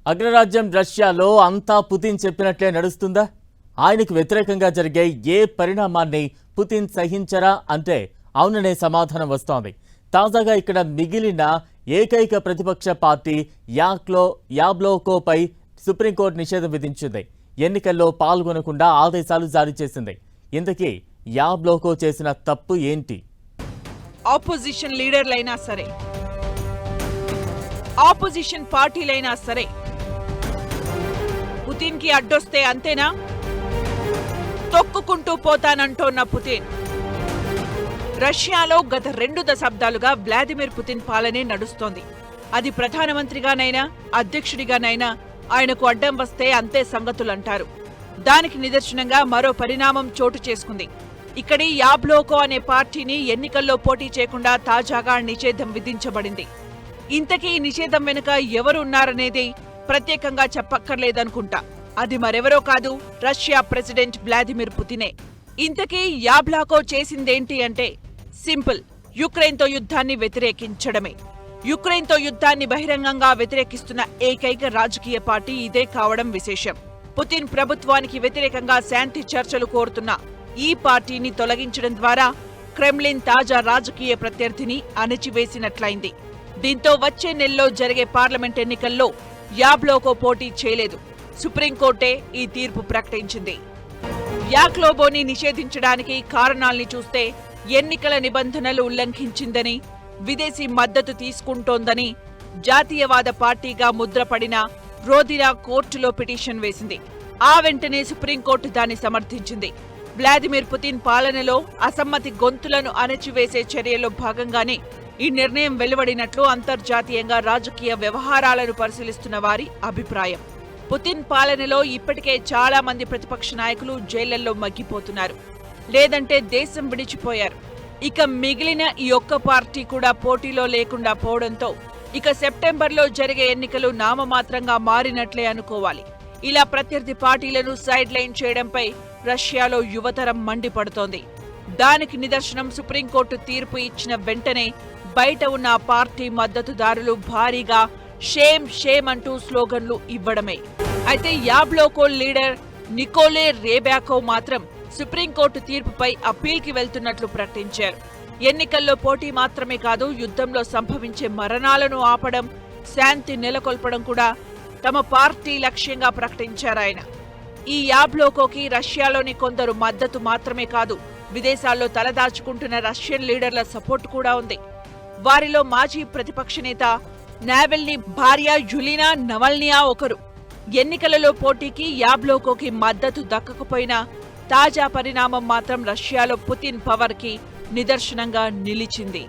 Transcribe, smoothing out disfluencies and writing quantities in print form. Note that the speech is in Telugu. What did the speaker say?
అగ్రరాజ్యం రష్యాలో అంతా పుతిన్ చెప్పినట్లే నడుస్తుందా? ఆయనకు వ్యతిరేకంగా జరిగే ఏ పరిణామాన్ని పుతిన్ సహించరా అంటే అవుననే సమాధానం వస్తోంది. తాజాగా ఇక్కడ మిగిలిన ఏకైక ప్రతిపక్ష పార్టీ యాబ్లోకోపై సుప్రీంకోర్టు నిషేధం విధించింది. ఎన్నికల్లో పాల్గొనకుండా ఆదేశాలు జారీ చేసింది. ఇంతకీ యాబ్లోకో చేసిన తప్పు ఏంటి? ఆపోజిషన్ లీడర్లైనా సరే, ఆపోజిషన్ పార్టీలైనా సరే పుతిన్ కి అడ్డొస్తే అంతేనా? తొక్కుకుంటూ పోతానంటోన్న పుతిన్. రష్యాలో గత 2 దశాబ్దాలుగా వ్లాదిమిర్ పుతిన్ పాలనే నడుస్తోంది. అది ప్రధానమంత్రిగానైనా అధ్యక్షుడిగానైనా ఆయనకు అడ్డం వస్తే అంతే సంగతులంటారు. దానికి నిదర్శనంగా మరో పరిణామం చోటు చేసుకుంది. ఇక్కడి యాబ్లోకో అనే పార్టీని ఎన్నికల్లో పోటీ చేయకుండా తాజాగా నిషేధం విధించబడింది. ఇంతకీ ఈ నిషేధం వెనుక ఎవరు ఉన్నారనేది ప్రత్యేకంగా చెప్పక్కర్లేదనుకుంటా. అది మరెవరో కాదు, రష్యా ప్రెసిడెంట్ వ్లాదిమిర్ పుతినే. ఇంతకీ యాబ్లోకో చేసిందేంటి అంటే సింపుల్, యుక్రెయిన్తో యుద్ధాన్ని వ్యతిరేకించడమే. యుక్రెయిన్తో యుద్ధాన్ని బహిరంగంగా వ్యతిరేకిస్తున్న ఏకైక రాజకీయ పార్టీ ఇదే కావడం విశేషం. పుతిన్ ప్రభుత్వానికి వ్యతిరేకంగా శాంతి చర్చలు కోరుతున్న ఈ పార్టీని తొలగించడం ద్వారా క్రెమ్లిన్ తాజా రాజకీయ ప్రత్యర్థిని అణచివేసినట్లయింది. దీంతో వచ్చే నెలలో జరిగే పార్లమెంట్ ఎన్నికల్లో యాబ్లోకో పోటీ చేయలేదు. సుప్రీంకోర్టే ఈ తీర్పు ప్రకటించింది. యాబ్లోకోని నిషేధించడానికి కారణాల్ని చూస్తే ఎన్నికల నిబంధనలు ఉల్లంఘించిందని, విదేశీ మద్దతు తీసుకుంటోందని జాతీయవాద పార్టీగా ముద్రపడిన రోదినా కోర్టులో పిటిషన్ వేసింది. ఆ వెంటనే సుప్రీంకోర్టు దాన్ని సమర్థించింది. వ్లాదిమిర్ పుతిన్ పాలనలో అసమ్మతి గొంతులను అణచివేసే చర్యలో భాగంగానే ఈ నిర్ణయం వెలువడినట్లు అంతర్జాతీయంగా రాజకీయ వ్యవహారాలను పరిశీలిస్తున్న వారి అభిప్రాయం. పుతిన్ పాలనలో ఇప్పటికే చాలా మంది ప్రతిపక్ష నాయకులు జైళ్లలో మగ్గిపోతున్నారు, లేదంటే దేశం విడిచిపోయారు. ఇక మిగిలిన ఈ ఒక్క పార్టీ కూడా పోటీలో లేకుండా పోవడంతో ఇక సెప్టెంబర్లో జరిగే ఎన్నికలు నామమాత్రంగా మారినట్లే అనుకోవాలి. ఇలా ప్రత్యర్థి పార్టీలను సైడ్ లైన్ చేయడంపై రష్యాలో యువతరం మండిపడుతోంది. దానికి నిదర్శనం సుప్రీంకోర్టు తీర్పు ఇచ్చిన వెంటనే బయట ఉన్న ఆ పార్టీ మద్దతుదారులు భారీగా షేమ్ షేమ్ అంటూ స్లోగన్లు ఇవ్వడమే. అయితే యాబ్లోకో లీడర్ నికోలే రేబ్యాకోవ్ మాత్రం సుప్రీంకోర్టు తీర్పుపై అప్పీల్కి వెళ్తున్నట్లు ప్రకటించారు. ఎన్నికల్లో పోటీ మాత్రమే కాదు, యుద్ధంలో సంభవించే మరణాలను ఆపడం, శాంతి నెలకొల్పడం కూడా తమ పార్టీ లక్ష్యంగా ప్రకటించారాయన. ఈ యాబ్లోకోకి రష్యాలోని కొందరు మద్దతు మాత్రమే కాదు, విదేశాల్లో తలదాచుకుంటున్న రష్యన్ లీడర్ల సపోర్టు కూడా ఉంది. వారిలో మాజీ ప్రతిపక్ష నేత నావెల్నీ భార్య యులీనా నవల్నియా ఒకరు. ఎన్నికలలో పోటీకి యాబ్లోకోకి మద్దతు దక్కకపోయినా తాజా పరిణామం మాత్రం రష్యాలో పుతిన్ పవర్కి నిదర్శనంగా నిలిచింది.